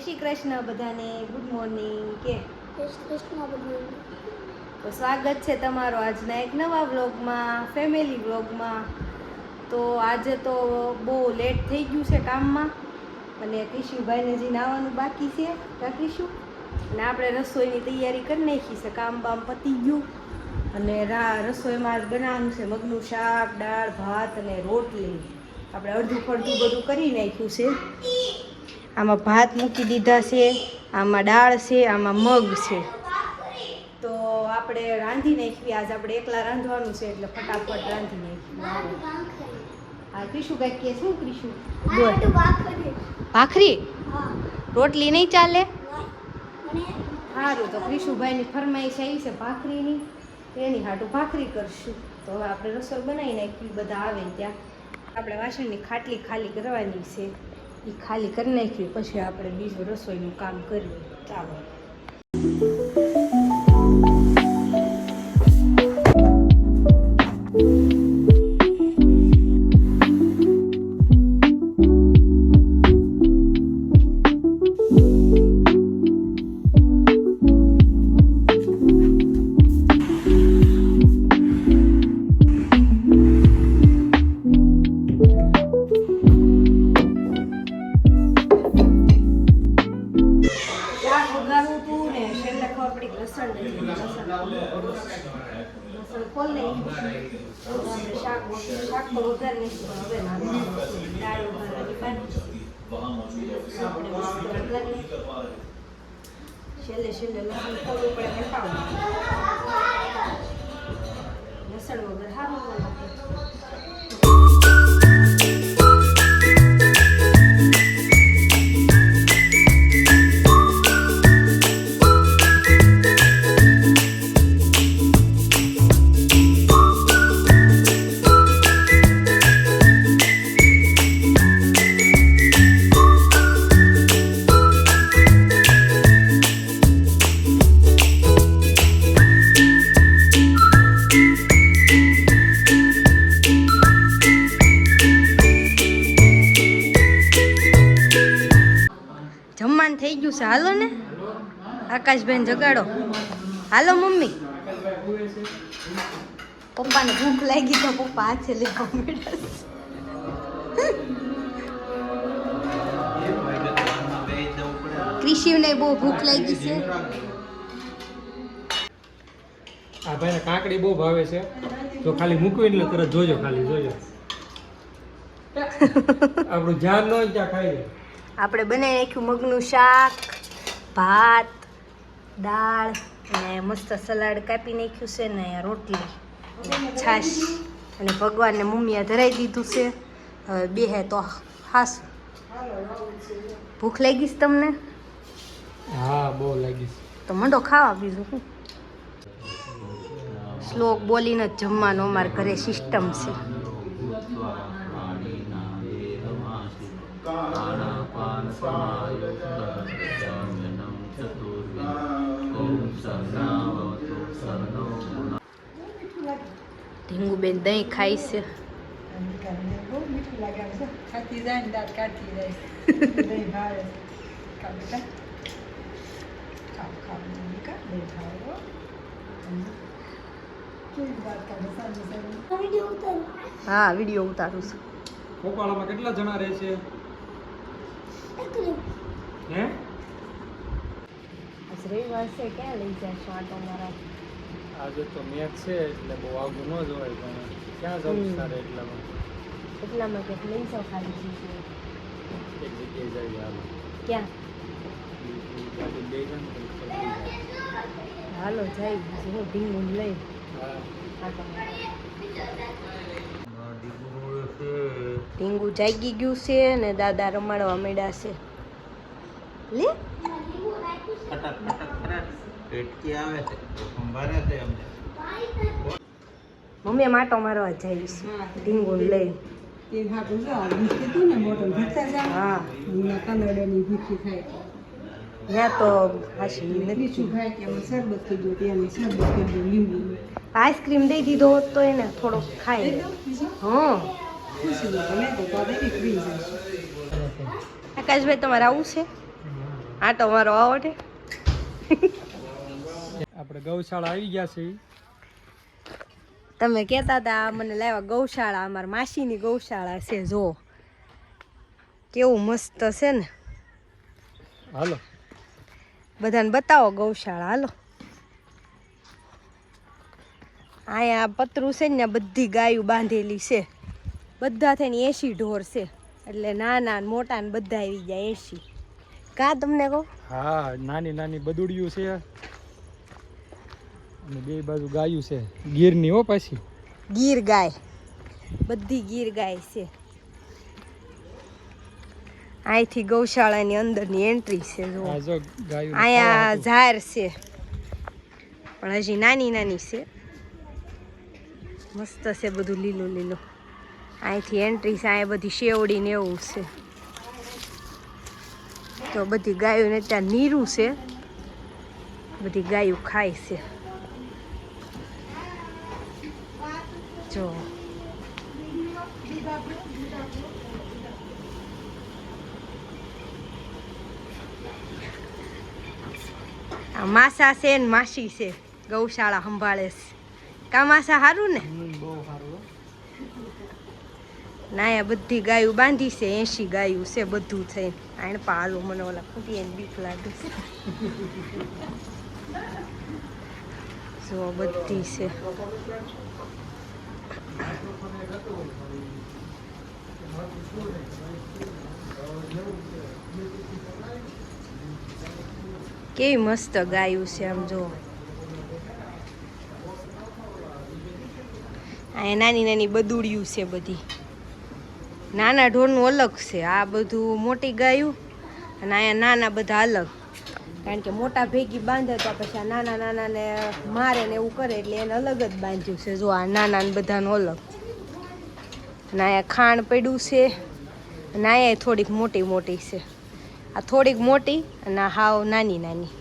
શ્રી કૃષ્ણ બધાને, good morning. કે જય શ્રી કૃષ્ણ બધાને. તો સ્વાગત છે તમારો આજના એક નવા વ્લોગમાં, ફેમિલી વ્લોગમાં. તો આજે તો બહુ લેટ થઈ ગયું છે કામમાં, અને કિશુભાઈને હજી નાવાનું બાકી છે. ક્રિશુ અને આપણે રસોઈની તૈયારી કરી નાખી છે. કામ બામ પતી ગયું, અને રસોઈમાં જ બનાવવાનું છે મગનું શાક, દાળ ભાત અને રોટલી. આપણે અડધું ફળધું બધું કરી નાખ્યું છે. આમાં ભાત મૂકી દીધા છે, આમાં દાળ છે, આમાં મગ છે. તો આપણે રાંધી નાખીએ. આજ આપણે એકલા રાંધવાનું છે એટલે ફટાફટ રાંધી નાખીએ. હા ક્રિશુ કાંઈક કે શું? ક્રિશુ ભાખરી, રોટલી નહીં ચાલે? સારું, તો ક્રિશુભાઈની ફરમાઈશ આવી છે ભાખરીની, એની હાટું ભાખરી કરશું. તો હવે આપણે રસોઈ બનાવી નાખી, બધા આવે ત્યાં. આપણે વાસણની ખાટલી ખાલી કરવાની છે, એ ખાલી કરી નાખી પછી આપણે બીજું રસોઈનું કામ કરીએ. ચાલો. શાક તો વઘાર નહીં, હવે દાળ વઘારવાની છેલ્લે છેલ્લે લસણ ખોલવું પડે, કંટાળો. લસણ વગર સારું ન લાગે. જમવાનું થઈ ગયું છે, હાલો ને આકાશબેન જગાડો. હાલો મમ્મી. પપ્પાને ભૂખ લાગી તો પપ્પા હાથે લેવા મળ્યા. ક્રિશિવને બહુ ભૂખ લાગી છે. આ ભાઈને કાકડી બહુ ભાવે છે, તો ખાલી મૂકવી એટલે તરત જોજો, ખાલી જોજો. આપણું ધ્યાન ન હોય ત્યાં ખાઈ લે. આપણે બનાવી નાખ્યું મગનું શાક, ભાત, દાળ અને મસ્ત સલાડ કાપી નાખ્યું છે, ને રોટલી અને છાશ, અને ભગવાનને મુમિયા ધરાઈ દીધું છે. હવે બેહે તો હાસ. ભૂખ લાગી છે તમને? હા, બહુ લાગી છે. તો મંડો ખાવા. બીજું શું, શ્લોક બોલીને જ જમવાનું અમારા ઘરે સિસ્ટમ છે. ઢીંગુબેન દહીં ખાય છે. હા, વિડીયો ઉતારું છું. ગોપાળામાં કેટલા જણા રહે છે? હે, રવિવાર છે, ક્યાં લઈ જશો આટો મારા? આજે તો મેચ છે એટલે બહુ આગું ન જવાય, પણ ક્યાં જવું સારે એટલામાં ક્યાંક લઈ જાઓ ખાલી. એક જગ્યાએ જઈએ. હાલો. ક્યાં? હાલો જાય. હું ઢીંગુ લઈ આટો મારા. ઢીંગુ જાગી ગયું છે ને દાદા રમાડવા માંડ્યા છે. લે મમ્મી માટો મારવા જઈશ ઢીંગુ લઈ. હા, ત્યાં તો આઈસ્ક્રીમ દઈ દીધો હોત તો એને થોડોક ખાઈ. હા, આકાશભાઈ તમારે આવું છે? આટો મારો આવડે. આપણે ગૌશાળા આવી ગયા છે. તમે કહેતા હતા મને લાવ્યા ગૌશાળા, અમારા માસીની ગૌશાળા છે. જો કેવું મસ્ત છે ને. હાલો બધાને બતાવો ગૌશાળા. હાલો અહીંયા પતરું છે ને બધી ગાયું બાંધેલી છે. બધા થઈને 80 ઢોર છે. એટલે નાના ને મોટા ને બધા આવી જાય 80. કા તમને કહું? હા, નાની નાની બદુડિયું છે અને બે બાજુ ગાયું છે ગીરની. હો પાછી ગીર ગાય, બધી ગીર ગાય છે. અહીંથી ગૌશાળાની અંદરની એન્ટ્રી છે. જો આ જો ગાયું અહીંયા ઝાડ છે પણ હજી નાની નાની છે. મસ્ત છે બધું લીલું લીલું. અહીંથી એન્ટ્રી છે. અહીંયા બધી શેવડી ને એવું છે. તો બધી ગાયોને ત્યાં નીરું છે. બધી ગાયો ખાય છે. જો આ માસા છે ને માસી છે. ગૌશાળા સંભાળે છે. કા માસા સારું ને? બહુ સારું. ના અહીંયા બધી ગાયું બાંધી છે. 80 ગાયું છે બધું થઈને. આને પાલું મને ઓલા ખૂટી એને બીક લાગે છે. જો બધી છે. કેવી મસ્ત ગાયું છે આમ જો. અહીંયા નાની નાની બદુડિયું છે બધી. નાના ઢોરનું અલગ છે. આ બધું મોટી ગાયું અને અહીંયા નાના બધા અલગ. કારણ કે મોટા ભેગી બાંધે તો પછી આ નાના નાનાને મારે ને એવું કરે એટલે એને અલગ જ બાંધ્યું છે. જો આ નાના ને બધાનું અલગ. અને અહીંયા ખાણ પડ્યું છે અને અહીંયા થોડીક મોટી મોટી છે. આ થોડીક મોટી અને આ હાવ નાની નાની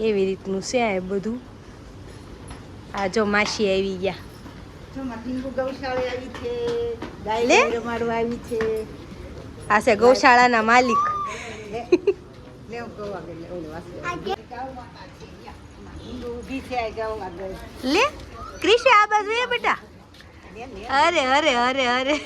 એવી રીતનું છે આ બધું. આ જો માસી આવી ગયા. લે આ છે ગૌશાળાના માલિક. લે ક્રિશ આ બાજુ એ બેટા. અરે અરે અરે અરે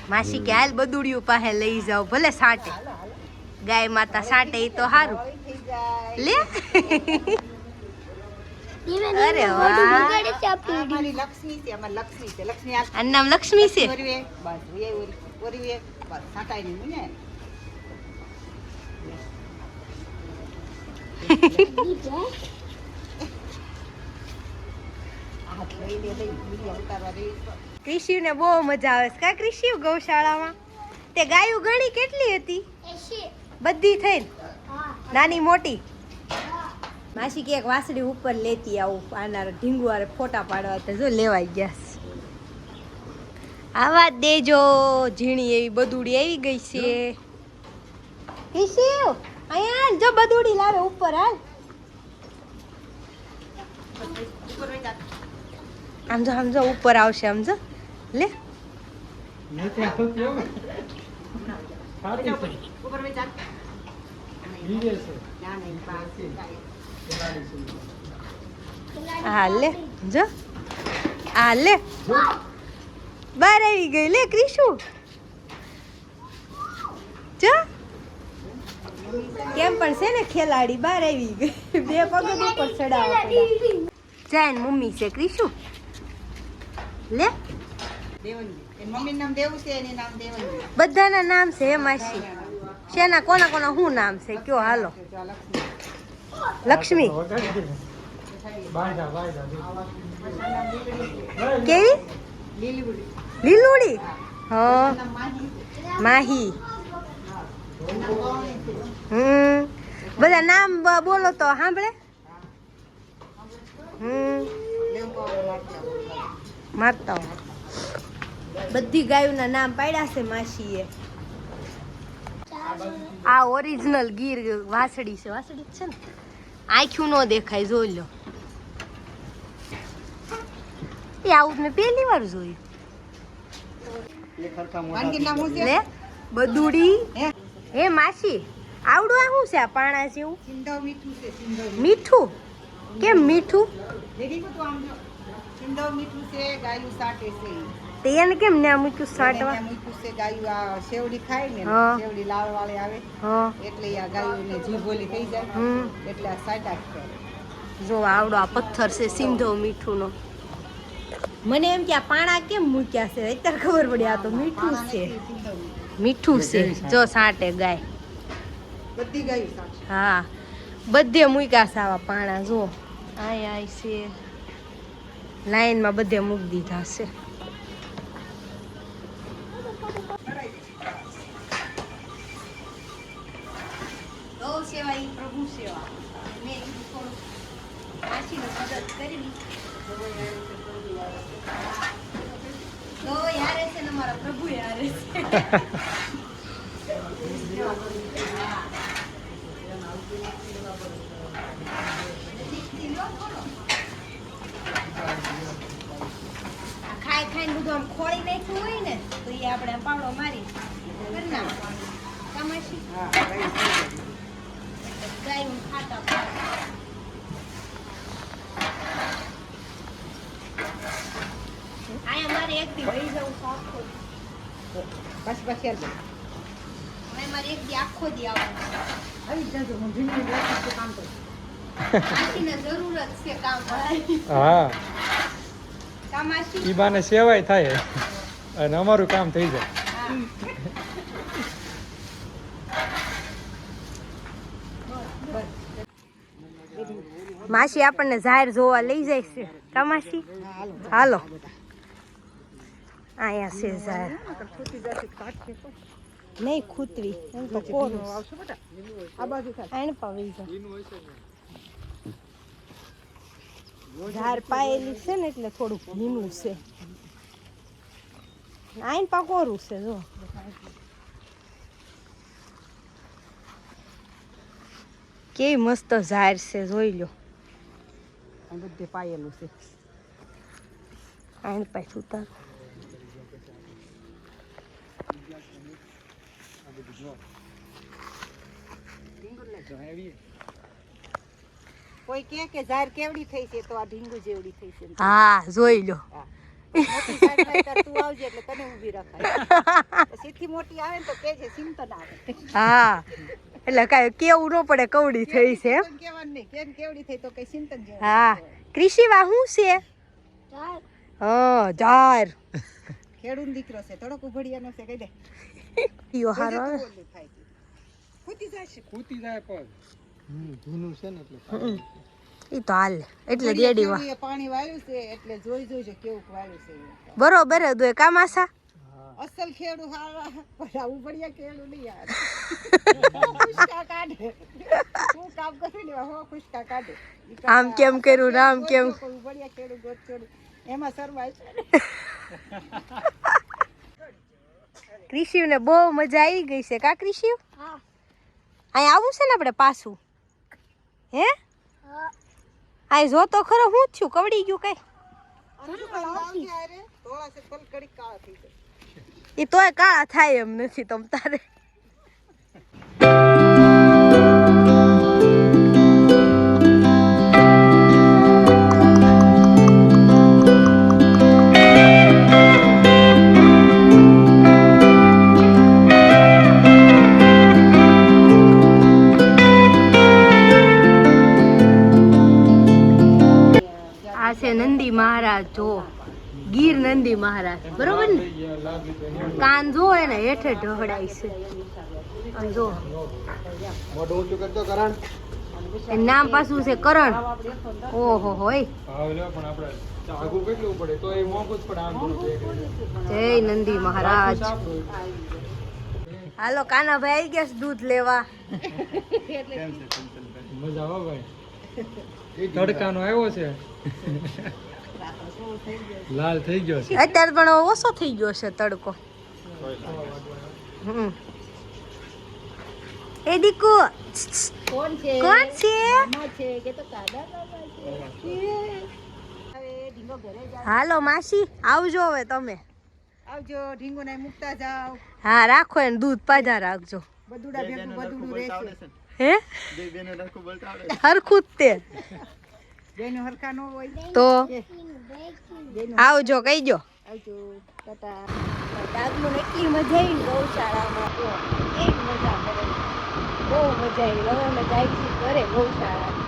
માસી કે હાલ બદુડિયું પાસે લઈ જાઓ ભલે સાટે. ગાય માતા સાટે ઈ તો સારું. લે અરે વાહ. આનું નામ લક્ષ્મી છે. ક્રિશિવ ને બહુ મજા આવે છે. કા ક્રિશિવ ગૌશાળામાં તે ગાયું ગણી કેટલી હતી? બધી થઈને નાની મોટી. માસી કે એક વાસળી ઉપર લેતી આવું. આના ઢીંગુવારે ફોટા પાડવા તો જો લેવાઈ ગયા. આવા દેજો. ઝીણી એવી બદુડી આવી ગઈ છે. ક્રિશિવ અહીંયા જો બદુડી લાવે ઉપર. હાલ આમ જો ઉપર આવશે. આમ જો લે હા લે જો આ લે બહાર આવી ગઈ. લે ક્રિશુ જો કેમ પણ છે ને ખેલાડી બહાર આવી ગઈ. બે પગ ઉપર ચડાવવા પડ્યા. જાય ને મમ્મી છે ક્રિશુ. લે બધાના નામ છે હે માસી. શેના કોના કોના શું નામ છે કયો? હાલો લક્ષ્મી કેવી? લીલુડી. હા માહી. બધા નામ બોલો તો સાંભળે. મારતા બધી ગાયોના નામ પાડ્યા છે માસીએ. આ ઓરિજિનલ ગીર વાસળી છે. વાસળી છે ને આંખ્યું નો દેખાય. જોઈ લો. એ આવું મેં પહેલી વાર જોયું. લે બદુડી હે માસી આવડું આ શું છે આ પાણા જેવું મીઠું કેમ મીઠું તે એને કેમ ના મૂક્યું સાટવા શેવડી ખાય ને હા. શેવડી લાળ વાળી આવે હા એટલે આ ગાયું ને જીભ ઓલી થઈ જાય એટલે આ સાટા કરે. જો આવડો આ પથ્થર છે સિંધો મીઠુંનો મને એમ કે આ પાણા કેમ મૂક્યા છે અત્યારે ખબર પડી આ તો મીઠું છે મીઠું છે જો સાટે ગાય બધી ગાયું સાચી. હા બધે મૂક્યા છે આવા પાણા જો આય છે લાઈનમાં બધે મૂકી દીધા છે ગૌ સેવા ઈ પ્રભુ સેવા મેં કીધું થોડું માસીને મદદ કરવી તો યારે છે ને મારા પ્રભુ યારે છે ખાઈ ખાઈને બધું આમ ખોળી નાખ્યું હોય ને તો એ આપણે આમ પાવડો મારી કરી નાખવાનો કામાશી હા ગાયું થઈ જાય. ગાયું ખાતા પાડે. આયા મારે એક દી વહી જવું છે આખો દી. પાછી હાલ દે. હવે મારે એક દી આખો દી આવવાનું આવી જજો હું ભીંડી રાખી કામ કરું. માસીને જરૂર જ છે કામ કરવાની. હા કામાશી ઈ બાને સેવાય થાય અને અમારું કામ થઈ જાય. હા. માસી આપણને જાહેર જોવા લઈ જાય છે કામાશી હાલો અહીંયા છે જાહેર નહીં ખૂતવી એમ તો કોરું આવશો બેટા આ બાજુ થાય. આણ પાવી જાય ઝાર પાયેલી છે ને એટલે થોડુંક ભીનું છે આઈન પા કોરું છે જો કેવી મસ્ત ઝાર છે જોઈ લો આ બધે પાયેલું છે. આઈન પાછું ઉતાર કોઈ કે ઝાર કેવડી થઈ છે તો આ ઢીંગુ જેવડી થઈ છે. હા જોઈ લો મોટી ઝાર થાય ત્યારે તું આવજે એટલે તને ઊભી રખાય. સીધી મોટી આવે ને તો કેજે ચિંતા ના આવે. હા એટલે કાંઈ કેવું ન પડે કવડી થઈ છે એમ પણ કહેવાનું નહીં કેમ કેવડી થઈ તો કઈ ચિંતન જેવું હા કૃષિવા શું છે હા જાર ખેડૂત દીકરો છે થોડોક ઉભડિયાનો છે કહી દે. યો હારો આવે ઓલું થાય છે. ખૂટી જાય છે. કૂતી જાય પગ ભીનું છે ને એટલે ઈ તો હાલ એટલે રેડી વા એ પાણી વાળ્યું છે એટલે જોઈ જોઈજો કેવું વાળ્યું છે એવું. બરોબર જ હોય કામાસા અસલ ખેડૂ હારા પણ ઉભડિયા ખેડૂ નહીં યાર. ખુશકા કાઢે હું કામ કરી લેવા હો ખુશકા કાઢે. ઈ કાકા આમ કેમ કર્યું ને આમ કેમ કોઈ ઉભડિયા ખેડૂ ગોત ખેડૂ એમાં શરમાય છે. કૃષિને બહુ મજા આવી ગઈ છે કા કૃષિ અહીં આવું છે ને આપણે પાછું હે અહીં જો તો ખરો હું થયું કવડી ગયું કઈ થોડા છે પલ કડી કાળા થઈ જાય. એ તોય કાળા થાય એમ નથી તમ તારે આ છે નંદી મહારાજ જો ગીર નંદી મહારાજ બરોબર ને કાન જો એને હેઠે ઢહડાય છે અને જો મોઢું ઊંચું કરતો કરણ એનું નામ પાછું છે કરણ ઓહો હોય ભાવ લે પણ આપણે આગું કેટલું પડે તો એ મોંઘું જ પડે આમ થોડું જય નંદી મહારાજ હાલો કાનાભાઈ આવી ગયા છે દૂધ લેવા મજા આવે ભાઈ તડકાનો આવ્યો છે લાલ થઈ ગયો છે અત્યારે પણ ઓછો થઈ ગયો છે તડકો એ દીકુ કોણ છે કોણ છે મામા છે કે તો કાકા બાબા છે. હવે ઢીંગો ઘરે જાય. હાલો માસી આવજો હવે તમે આવજો ઢીંગોને મૂકતા જાવ હા રાખો એને દૂધ પાજા રાખજો બધુડા ભેગું બધુડું રહેશે હે હરખું જ તે બેનો હરખા ન હોય તો બેનો આવજો કહીજો આવજો ટાટા ડાગલું એટલી મજા આવી ગૌશાળામાં તો એક મજા કરે બહુ મજા આવી હવે અમે જાય છીએ ઘરે ગૌશાળા